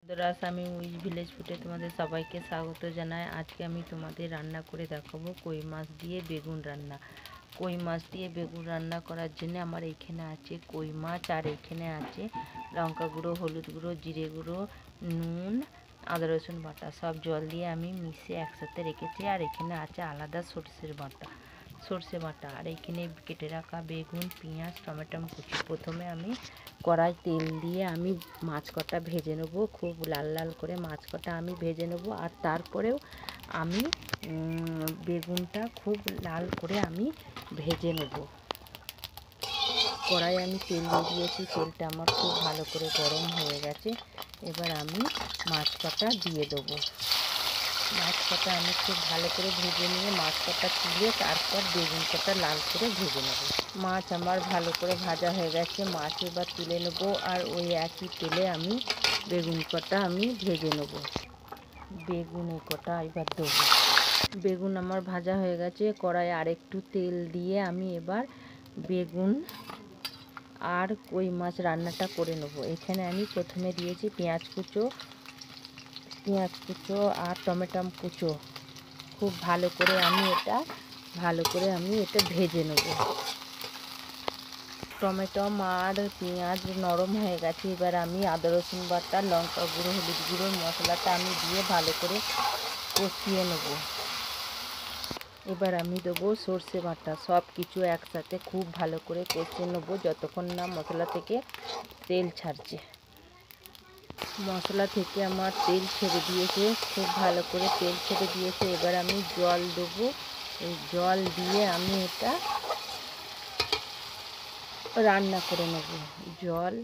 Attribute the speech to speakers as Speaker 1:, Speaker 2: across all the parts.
Speaker 1: বন্ধুরা, আমি with village ফুডে তোমাদের সবাইকে স্বাগত জানাই। আজকে আমি তোমাদের রান্না করে দেখাবো কই মাছ দিয়ে বেগুন রান্না। কই মাছ দিয়ে বেগুন রান্না করার জন্য আমার এখানে আছে কই মাছ, আর এখানে আছে লঙ্কা গুঁড়ো, হলুদ গুঁড়ো, জিরে গুঁড়ো, নুন, আদা রসুন বাটা, সব জল দিয়ে আমি মিশিয়ে একসাথে রেখেছি। আর এখানে আছে আলাদা সর্ষে বাটা, আর এখানে কেটে রাখা বেগুন, পেঁয়াজ, টমেটো কুচি। প্রথমে আমি কড়াই তেল দিয়ে আমি মাছ কটা ভেজে নেব, খুব লাল লাল করে মাছ কটা আমি ভেজে নেব। আর তারপরেও আমি বেগুনটা খুব লাল করে আমি ভেজে নেব। কড়াই আমি তেল দিয়ে দিয়েছি, তেলটা আমার খুব ভালো করে গরম হয়ে গেছে। এবার আমি মাছ কটা দিয়ে দেবো। মাছ কটা আমি খুব ভালো করে ভেজে নিয়ে মাছ কটা তুলে তারপর বেগুন কটা লাল করে ভেজে নেব। মাছ আমার ভালো করে ভাজা হয়ে গেছে, মাছ এবার তুলে নেব। আর ওই একই তেলে আমি বেগুন কটা আমি ভেজে নেব। বেগুন কটা এবার দেবো। বেগুন আমার ভাজা হয়ে গেছে, কড়াইয়ে আরেকটু তেল দিয়ে আমি এবার বেগুন আর কই মাছ রান্নাটা করে নেব। এখানে আমি প্রথমে দিয়েছি পেঁয়াজ কুচো আর টমেটো কুচো। খুব ভালো করে আমি এটা ভেজে নেব। টমেটো আর পেঁয়াজ নরম হয়ে গেছে। এবার আমি আদা রসুন বাটা, লঙ্কা গুঁড়ো, হলুদ গুঁড়ো মশলাটা আমি দিয়ে ভালো করে কষিয়ে নেব। এবার আমি দেবো সর্ষে বাটা। সব কিছু একসাথে খুব ভালো করে কষিয়ে নেব যতক্ষণ না মশলা থেকে তেল ছাড়ছে। মশলা থেকে আমার তেল ছেড়ে দিয়েছে, খুব ভালো করে তেল ছেড়ে দিয়েছে। এবার আমি জল দেবো। এই জল দিয়ে আমি এটা রান্না করে নেব। জল,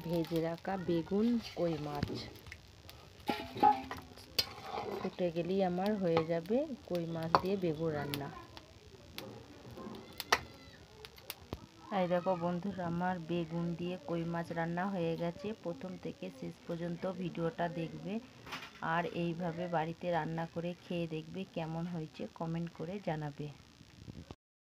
Speaker 1: ভেজে রাখা বেগুন, কই মাছ ফুটে গেলেই আমার হয়ে যাবে কই মাছ দিয়ে বেগুন রান্না। এই দেখো বন্ধুরা, আমার বেগুন দিয়ে কই মাছ রান্না হয়ে গেছে। প্রথম থেকে শেষ পর্যন্ত ভিডিওটা দেখবে আর এইভাবে বাড়িতে রান্না করে খেয়ে দেখবে কেমন হয়েছে, কমেন্ট করে জানাবে।